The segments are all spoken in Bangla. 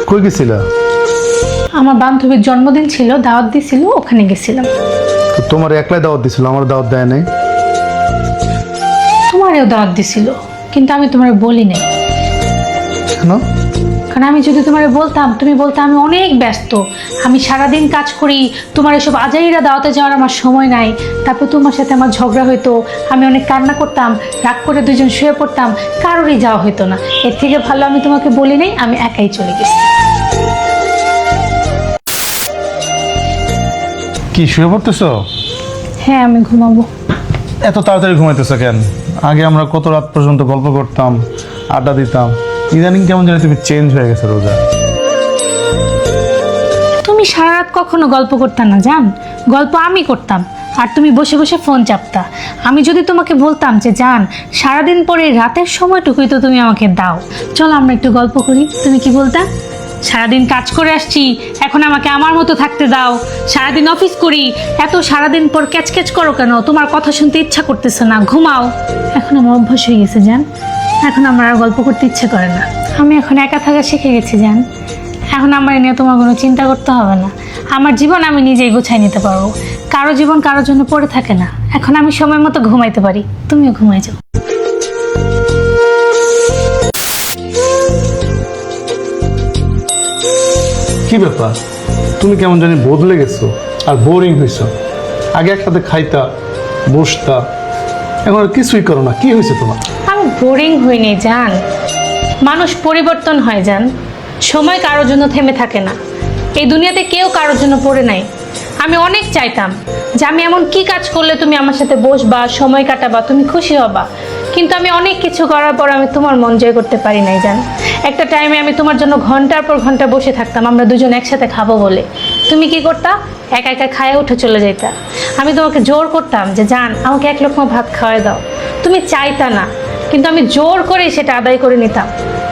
কই গেছিলা? আমার বান্ধবীর জন্মদিন ছিল, দাওয়াত দিছিল, ওখানে গেছিলাম। তো তোমার একলাই দাওয়াত দিছিল, আমার দাওয়াত দেয় নাই? তোমারও দাওয়াত দিছিল, কিন্তু আমি তোমার বলি নাই। কেন? কারণ আমি যদি তোমার বলতাম, তুমি বলতে আমি অনেক ব্যস্ত, আমি সারাদিন কাজ করি, তোমার এসব আজাইরা দাওয়াতে যাওয়ার আমার সময় নাই। তারপর তোমার সাথে আমার ঝগড়া হইতো, আমি অনেক কান্না করতাম, রাগ করে দুজন শুয়ে পড়তাম, কারোরই যাওয়া হইতো না। এর থেকে ভালো আমি তোমাকে বলি নাই, আমি একাই চলে গেছি। কি শুয়ে পড়তেছো? হ্যাঁ, আমি ঘুমাবো। এত তাড়াতাড়ি ঘুমাইতেছো কেন? আগে আমরা কত রাত পর্যন্ত গল্প করতাম, আড্ডা দিতাম। ইদানিং কেমন জানি তুমি চেঞ্জ হয়ে গেছো রোজা। তুমি সারা রাত কখনো গল্প করতে না জান, গল্প আমি করতাম আর তুমি বসে বসে ফোন চাপতা। আমি যদি তোমাকে বলতাম যে জান সারাদিন পরে রাতের সময়টুকুই তো তুমি আমাকে দাও, চলো আমরা একটু গল্প করি, তুমি কি বলতা? সারাদিন কাজ করে আসছি, এখন আমাকে আমার মতো থাকতে দাও। সারাদিন অফিস করি, এত সারাদিন পর ক্যাচ করো কেন? তোমার কথা শুনতে ইচ্ছা করতেছে না, ঘুমাও। এখন আমার অভ্যাস হয়ে গেছে জান, এখন আমার আর গল্প করতে ইচ্ছে করে না। আমি এখন একা থাকা শিখে গেছি জান। এখন আমার নিয়ে তোমার কোনো চিন্তা করতে হবে না, আমার জীবন আমি নিজেই গুছাই নিতে পারবো। কারো জীবন কারোর জন্য পড়ে থাকে না। এখন আমি সময় মতো ঘুমাইতে পারি, তুমিও ঘুমাই যাও। কি ব্যাপার, তুমি কেমন জানি বদলে গেছো আর বোরিং হয়েছো। আগে একসাথে খাইতা, বসতা, এখন আর কিছুই করো না। কি হয়েছে তোমার? আমি বোরিং হইনি জান, মানুষ পরিবর্তন হয় জান। সময় কারোর জন্য থেমে থাকে না, এই দুনিয়াতে কেউ কারোর জন্য পড়ে নাই। আমি অনেক চাইতাম যে আমি এমন কি কাজ করলে তুমি আমার সাথে বসবা, সময় কাটাবা, তুমি খুশি হবা, কিন্তু আমি অনেক কিছু করার পর আমি তোমার মন জয় করতে পারি নাই জান। একটা টাইমে আমি তোমার জন্য ঘন্টার পর ঘন্টা বসে থাকতাম, আমরা দুজন একসাথে খাবো বলে। তুমি কি করতা? একা একা খায়ে উঠে চলে যাইতা। আমি তোমাকে জোর করতাম যে জান আমাকে এক লোকমা ভাত খাওয়াই দাও, তুমি চাইতা না, কিন্তু আমি জোর করে সেটা আদায় করে নিতাম।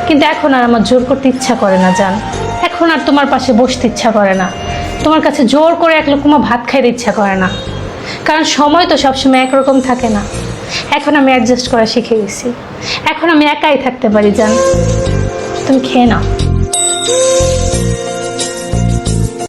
কিন্তু এখন আর আমার জোর করতে ইচ্ছা করে না জান, এখন আর তোমার পাশে বসতে ইচ্ছা করে না, তোমার কাছে জোর করে এক লোকমা ভাত খাইতে ইচ্ছা করে না। কারণ সময় তো সবসময় একরকম থাকে না। এখন আমি অ্যাডজাস্ট করা শিখে গেছি, এখন আমি একাই থাকতে পারি জান। তুমি খেয়ে নাও।